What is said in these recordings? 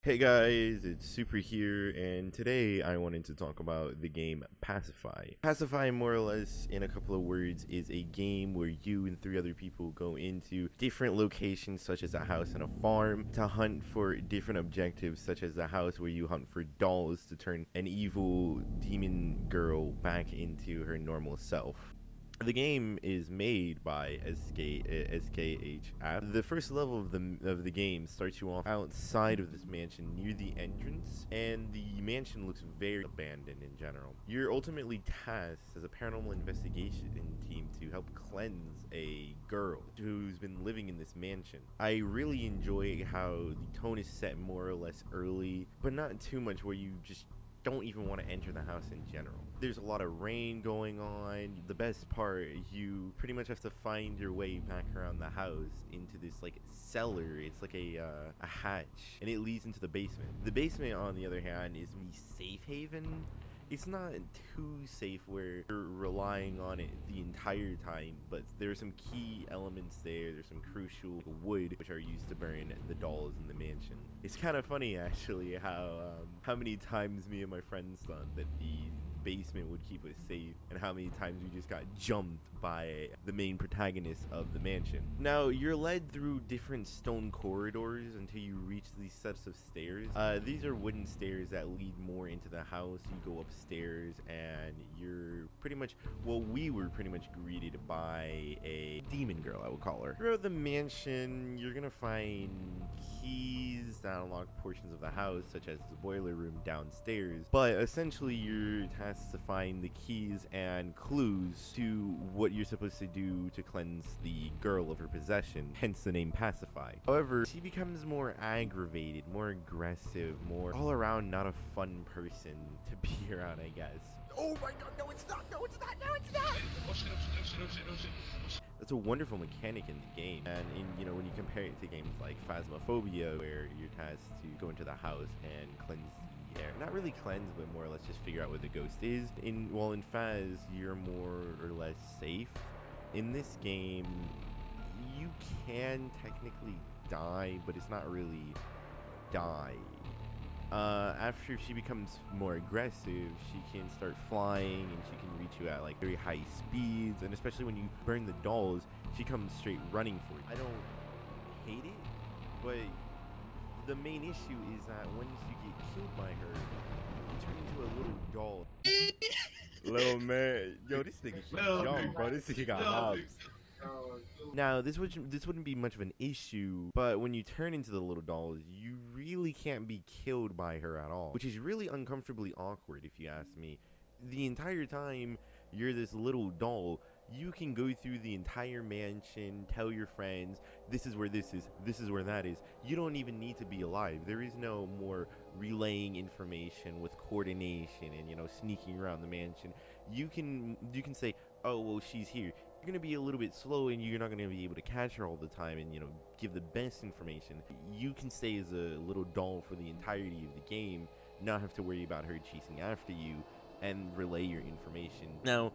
Hey guys, it's Super here, and today I wanted to talk about the game Pacify. Pacify, more or less, in a couple of words, is a game where you and 3 other people go into different locations, such as a house and a farm, to hunt for different objectives, such as the house where you hunt for dolls to turn an evil demon girl back into her normal self. The game is made by SKHF. The first level of the game starts you off outside of this mansion near the entrance, and the mansion looks very abandoned in general. You're ultimately tasked as a paranormal investigation team to help cleanse a girl who's been living in this mansion. I really enjoy how the tone is set more or less early, but not too much where you just don't even want to enter the house in general. There's a lot of rain going on. The best part, you pretty much have to find your way back around the house into this like cellar. It's like a hatch, and it leads into the basement. The basement, on the other hand, is the safe haven. It's not too safe where you're relying on it the entire time, but there are some key elements there. There's some crucial wood which are used to burn the dolls in the mansion. It's kind of funny actually how many times me and my friends thought that the basement would keep us safe, and how many times we just got jumped by the main protagonist of the mansion. Now, you're led through different stone corridors until you reach these sets of stairs. These are wooden stairs that lead more into the house. You go upstairs and you're pretty much, well, we were pretty much greeted by a demon girl, I would call her. Throughout the mansion, you're gonna find keys that unlock portions of the house, such as the boiler room downstairs, but essentially you're tasked to find the keys and clues to what you're supposed to do to cleanse the girl of her possession, hence the name Pacify. However, she becomes more aggravated, more aggressive, more all around not a fun person to be around, I guess. Oh my god, no it's not, no it's not, no it's not! That's a wonderful mechanic in the game, and when you compare it to games like Phasmophobia, where you're tasked to go into the house and cleanse the air. Not really cleanse, but more or less just figure out where the ghost is. In Phaz, you're more or less safe. In this game, you can technically die, but it's not really die. After she becomes more aggressive, she can start flying and she can reach you at like very high speeds, and especially when you burn the dolls, she comes straight running for you. I don't hate it, but the main issue is that once you get killed by her, you turn into a little doll. Little man, yo, this nigga should jump, bro. This nigga got hops. Now, this wouldn't be much of an issue, but when you turn into the little dolls, you really can't be killed by her at all, which is really uncomfortably awkward if you ask me. The entire time you're this little doll, you can go through the entire mansion, tell your friends, this is where this is where that is. You don't even need to be alive. There is no more relaying information with coordination and sneaking around the mansion. You can say, oh well, she's here. You're gonna be a little bit slow and you're not gonna be able to catch her all the time and give the best information. You can stay as a little doll for the entirety of the game, not have to worry about her chasing after you, and relay your information. Now,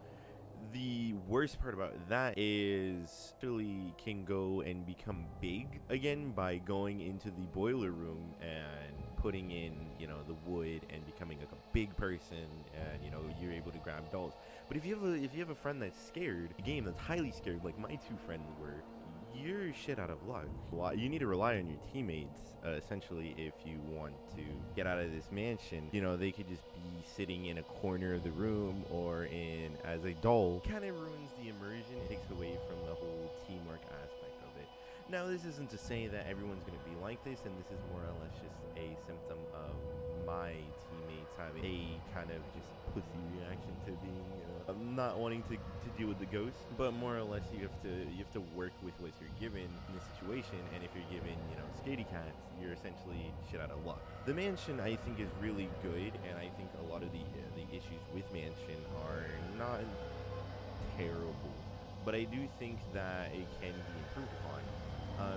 the worst part about that is actually can go and become big again by going into the boiler room and putting in the wood and becoming like a big person, and you're able to grab dolls. But if you have a friend that's scared, a game that's highly scared, like my 2 friends were, you're shit out of luck. You need to rely on your teammates, essentially, if you want to get out of this mansion. They could just be sitting in a corner of the room or in as a doll. Kind of ruins the immersion. It takes away from the whole teamwork aspect of it. Now, this isn't to say that everyone's going to be like this, and this is more or less just a symptom of my teammates having a kind of just pussy reaction to being not wanting to deal with the ghost, but more or less you have to work with what you're given in this situation. And if you're given skatey cats, you're essentially shit out of luck. The mansion, I think, is really good, and I think a lot of the issues with mansion are not terrible, but I do think that it can be improved upon.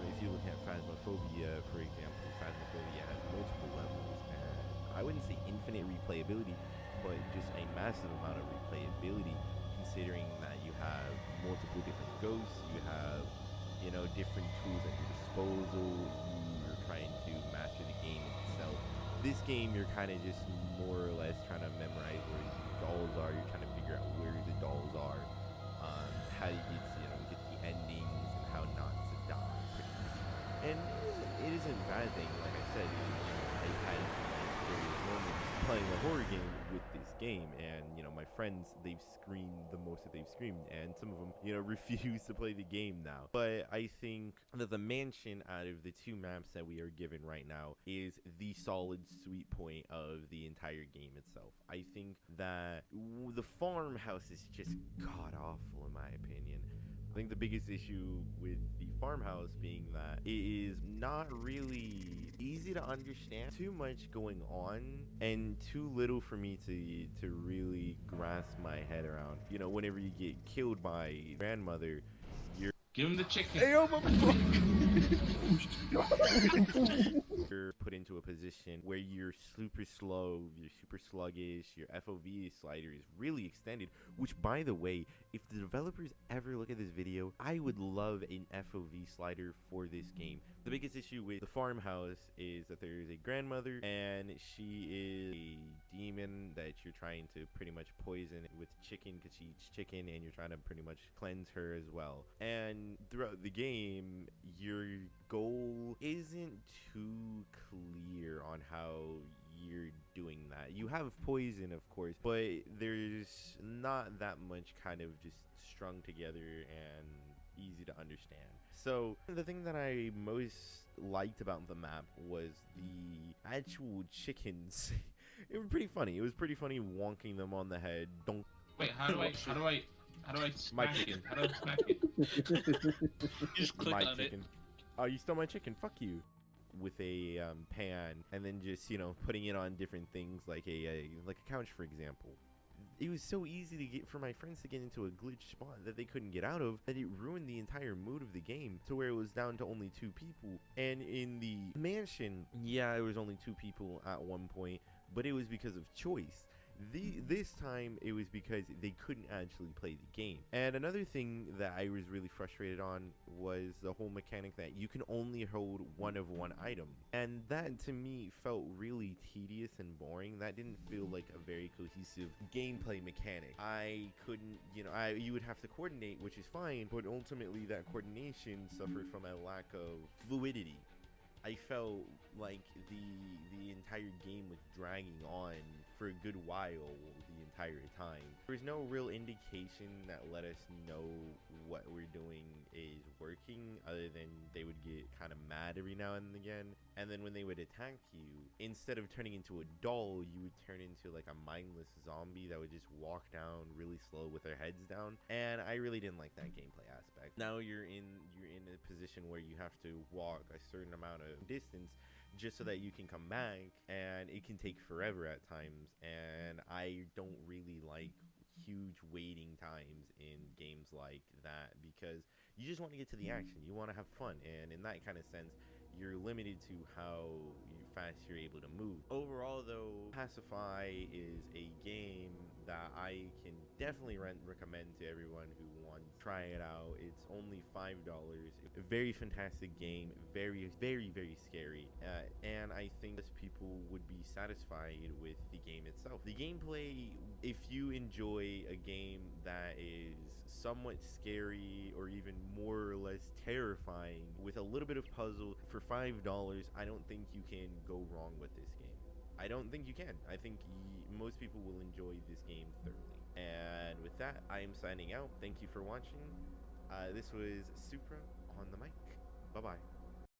If you look at Phasmophobia, for example, Phasmophobia has multiple levels, and I wouldn't say infinite replayability, but just a massive amount of replayability, considering that you have multiple different ghosts, you have different tools at your disposal, you're trying to master the game itself. This game, you're kind of just more or less trying to memorize where the dolls are. You're trying to figure out where the dolls are, how you get to, get the endings and how not to die. And it isn't a bad thing. Like I said, I've had various moments playing a horror game with this game, and my friends, they've screamed the most that they've screamed, and some of them refuse to play the game now. But I think that the mansion, out of the 2 maps that we are given right now, is the solid sweet point of the entire game itself. I think that the farmhouse is just god awful in my opinion. I think the biggest issue with the farmhouse being that it is not really easy to understand. Too much going on and too little for me to really grasp my head around. Whenever you get killed by grandmother, you're give him the chicken. Hey, oh, you're put into a position where you're super slow, you're super sluggish, your FOV slider is really extended, which, by the way, if the developers ever look at this video, I would love an FOV slider for this game. The biggest issue with the farmhouse is that there is a grandmother, and she is a demon that you're trying to pretty much poison with chicken, because she eats chicken, and you're trying to pretty much cleanse her as well. And throughout the game, your goal isn't too clear on how you're doing that. You have poison, of course, but there's not that much kind of just strung together and easy to understand. So the thing that I most liked about the map was the actual chickens. It was pretty funny. It was pretty funny wonking them on the head. Don't wait. How do I smack it? How do I smack it? You just click on chicken. Oh, you stole my chicken. Fuck you. With a pan, and then just putting it on different things like a couch, for example. It was so easy to get for my friends to get into a glitch spot that they couldn't get out of, that it ruined the entire mood of the game to where it was down to only 2 people. And in the mansion, yeah, it was only 2 people at one point, but it was because of choice. This time it was because they couldn't actually play the game. And another thing that I was really frustrated on was the whole mechanic that you can only hold one of one item, and that to me felt really tedious and boring. That didn't feel like a very cohesive gameplay mechanic. I couldn't, you would have to coordinate, which is fine, but ultimately that coordination suffered from a lack of fluidity. I felt like the entire game was dragging on for a good while the entire time. There was no real indication that let us know what we're doing is working, other than they would get kind of mad every now and again. And then when they would attack you, instead of turning into a doll, you would turn into like a mindless zombie that would just walk down really slow with their heads down. And I really didn't like that gameplay aspect. Now you're in a position where you have to walk a certain amount of distance just so that you can come back, and it can take forever at times, and I don't really like huge waiting times in games like that, because you just want to get to the action, you want to have fun, and in that kind of sense you're limited to how fast you're able to move. Overall though, Pacify is a game that I can definitely recommend to everyone who wants to try it out. It's only $5. A very fantastic game, very, very, very scary, and I think most people would be satisfied with the game itself. The gameplay, if you enjoy a game that is somewhat scary or even more or less terrifying with a little bit of puzzle for $5, I don't think you can go wrong with this game. I don't think you can. I think most people will enjoy this game thoroughly. And with that, I am signing out. Thank you for watching. This was Supra on the mic. Bye-bye.